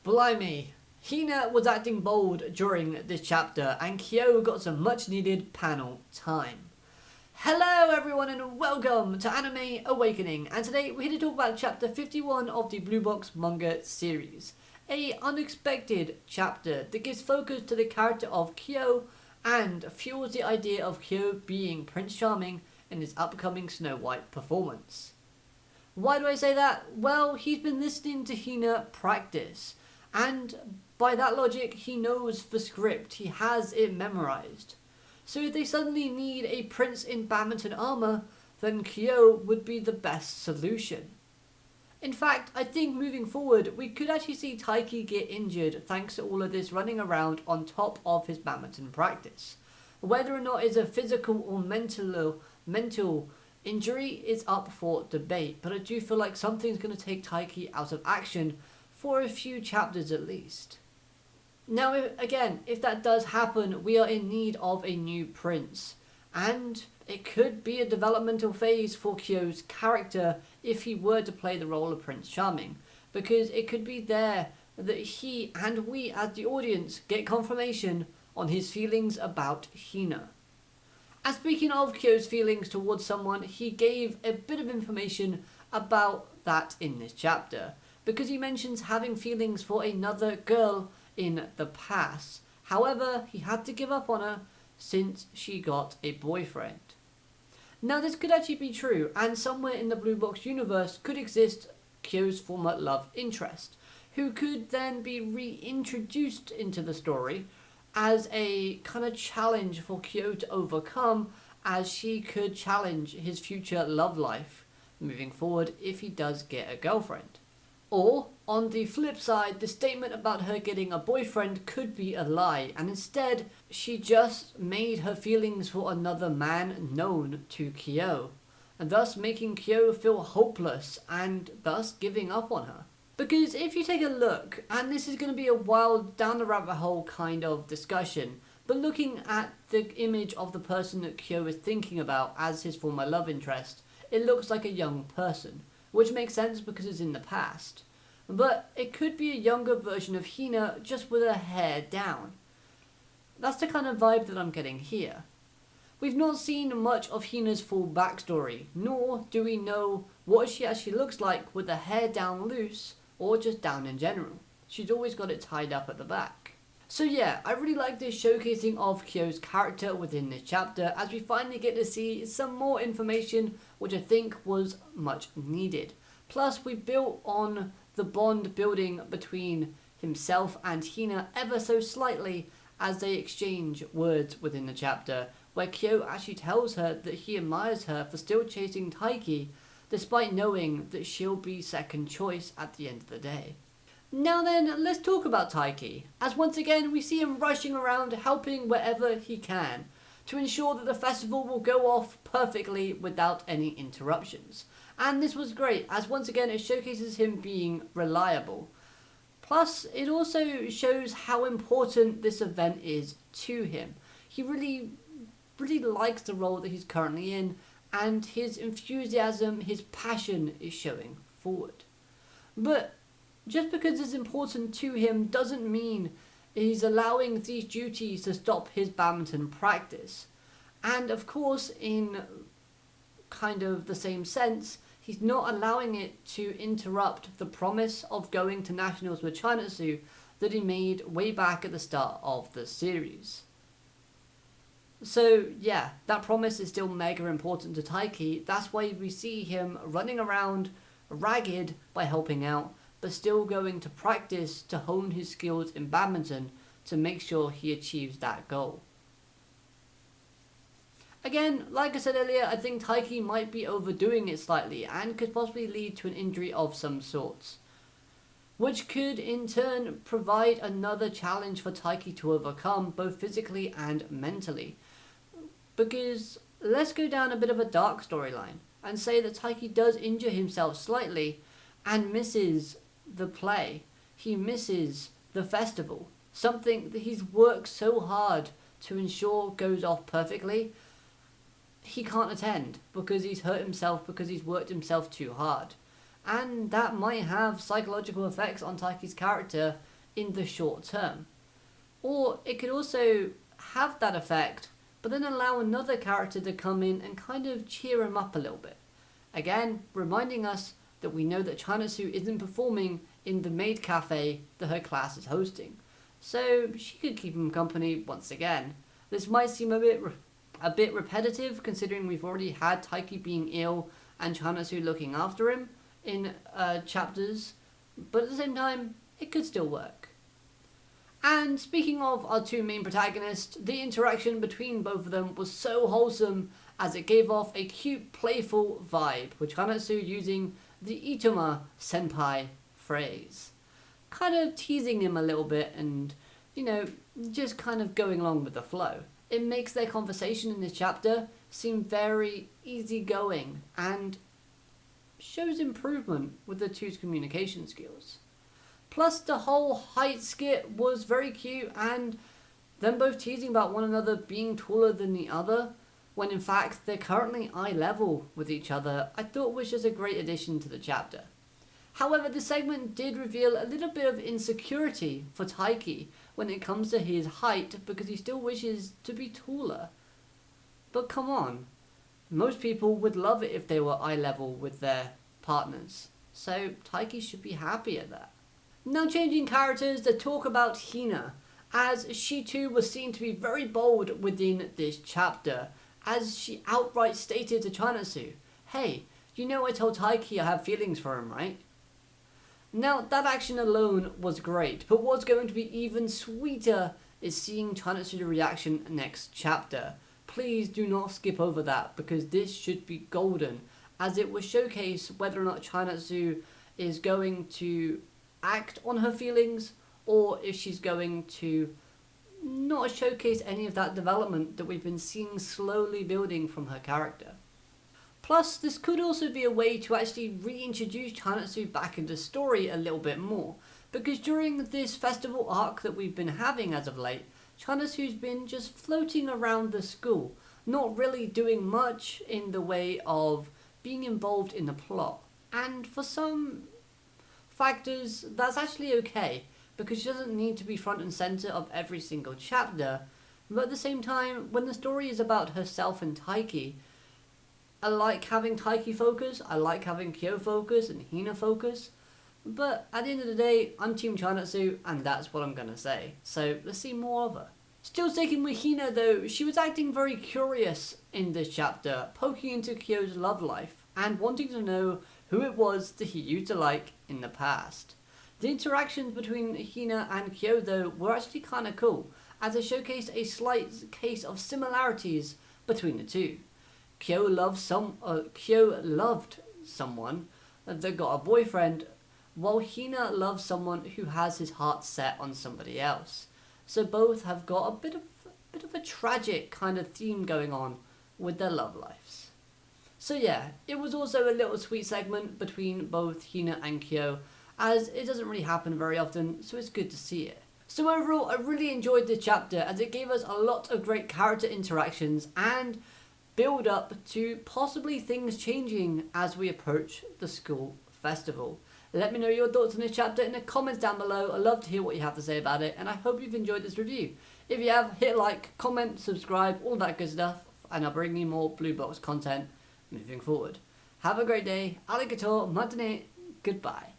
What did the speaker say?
Blimey, Hina was acting bold during this chapter and Kyo got some much needed panel time. Hello everyone and welcome to Anime Awakening, and today we're here to talk about chapter 51 of the Blue Box manga series. A unexpected chapter that gives focus to the character of Kyo and fuels the idea of Kyo being Prince Charming in his upcoming Snow White performance. Why do I say that? Well, he's been listening to Hina practice, and by that logic, he knows the script, he has it memorized. So if they suddenly need a prince in badminton armour, then Kyo would be the best solution. In fact, I think moving forward, we could actually see Taiki get injured thanks to all of this running around on top of his badminton practice. Whether or not it's a physical or mental injury is up for debate, but I do feel like something's going to take Taiki out of action for a few chapters at least. Now, if that does happen, we are in need of a new prince, and it could be a developmental phase for Kyo's character if he were to play the role of Prince Charming, because it could be there that he and we as the audience get confirmation on his feelings about Hina. And speaking of Kyo's feelings towards someone, he gave a bit of information about that in this chapter, because he mentions having feelings for another girl in the past. However, he had to give up on her since she got a boyfriend. Now this could actually be true, and somewhere in the Blue Box universe could exist Kyo's former love interest, who could then be reintroduced into the story as a kind of challenge for Kyo to overcome, as she could challenge his future love life moving forward if he does get a girlfriend. Or, on the flip side, the statement about her getting a boyfriend could be a lie, and instead, she just made her feelings for another man known to Kyo, and thus making Kyo feel hopeless, and thus giving up on her. Because if you take a look, and this is going to be a wild, down the rabbit hole kind of discussion, but looking at the image of the person that Kyo is thinking about as his former love interest, it looks like a young person, which makes sense because it's in the past. But it could be a younger version of Hina, just with her hair down. That's the kind of vibe that I'm getting here. We've not seen much of Hina's full backstory, nor do we know what she actually looks like with the hair down loose, or just down in general. She's always got it tied up at the back. So yeah, I really like this showcasing of Kyo's character within this chapter, as we finally get to see some more information, which I think was much needed. Plus, we built on the bond building between himself and Hina ever so slightly as they exchange words within the chapter, where Kyo actually tells her that he admires her for still chasing Taiki, despite knowing that she'll be second choice at the end of the day. Now then, let's talk about Taiki, as once again we see him rushing around helping wherever he can, to ensure that the festival will go off perfectly without any interruptions. And this was great, as once again it showcases him being reliable. Plus, it also shows how important this event is to him. He really likes the role that he's currently in, and his enthusiasm, his passion is showing forward. But just because it's important to him doesn't mean he's allowing these duties to stop his badminton practice. And of course, in kind of the same sense, he's not allowing it to interrupt the promise of going to nationals with Chinastu that he made way back at the start of the series. So yeah, that promise is still mega important to Taiki. That's why we see him running around ragged by helping out, but still going to practice to hone his skills in badminton to make sure he achieves that goal. Again, like I said earlier, I think Taiki might be overdoing it slightly and could possibly lead to an injury of some sorts, which could in turn provide another challenge for Taiki to overcome, both physically and mentally. Because let's go down a bit of a dark storyline and say that Taiki does injure himself slightly and misses the play. He misses the festival, something that he's worked so hard to ensure goes off perfectly. He can't attend because he's hurt himself, because he's worked himself too hard. And that might have psychological effects on Taiki's character in the short term. Or it could also have that effect, but then allow another character to come in and kind of cheer him up a little bit. Again, reminding us that we know that Chinastu isn't performing in the maid cafe that her class is hosting. So she could keep him company once again. This might seem a bit repetitive, considering we've already had Taiki being ill and Chinastu looking after him in chapters, but at the same time, it could still work. And speaking of our two main protagonists, the interaction between both of them was so wholesome as it gave off a cute, playful vibe, with Chinastu using the Itoma senpai phrase. Kind of teasing him a little bit and, just kind of going along with the flow. It makes their conversation in this chapter seem very easygoing and shows improvement with the two's communication skills. Plus, the whole height skit was very cute, and them both teasing about one another being taller than the other, when in fact they're currently eye level with each other, I thought was just a great addition to the chapter. However, the segment did reveal a little bit of insecurity for Taiki when it comes to his height, because he still wishes to be taller. But come on, most people would love it if they were eye level with their partners, so Taiki should be happy at that. Now changing characters to talk about Hina, as she too was seen to be very bold within this chapter, as she outright stated to Chinastu, "Hey, I told Taiki I have feelings for him, right?" Now, that action alone was great, but what's going to be even sweeter is seeing Chinastu's reaction next chapter. Please do not skip over that, because this should be golden, as it will showcase whether or not Chinastu is going to act on her feelings, or if she's going to not showcase any of that development that we've been seeing slowly building from her character. Plus, this could also be a way to actually reintroduce Chinastu back into the story a little bit more, because during this festival arc that we've been having as of late, Chinastu's been just floating around the school, not really doing much in the way of being involved in the plot. And for some factors, that's actually okay, because she doesn't need to be front and center of every single chapter, but at the same time, when the story is about herself and Taiki, I like having Taiki focus, I like having Kyo focus and Hina focus, but at the end of the day, I'm Team Chinastu, and that's what I'm gonna say. So let's see more of her. Still sticking with Hina though, she was acting very curious in this chapter, poking into Kyo's love life, and wanting to know who it was that he used to like in the past. The interactions between Hina and Kyo though were actually kinda cool, as it showcased a slight case of similarities between the two. Kyo loved someone that got a boyfriend, while Hina loves someone who has his heart set on somebody else. So both have got a bit of a tragic kind of theme going on with their love lives. So yeah, it was also a little sweet segment between both Hina and Kyo, as it doesn't really happen very often, so it's good to see it. So overall, I really enjoyed this chapter, as it gave us a lot of great character interactions and build up to possibly things changing as we approach the school festival. Let me know your thoughts on this chapter in the comments down below. I'd love to hear what you have to say about it, and I hope you've enjoyed this review. If you have, hit like, comment, subscribe, all that good stuff, and I'll bring you more Blue Box content moving forward. Have a great day. Arigato, matane, goodbye.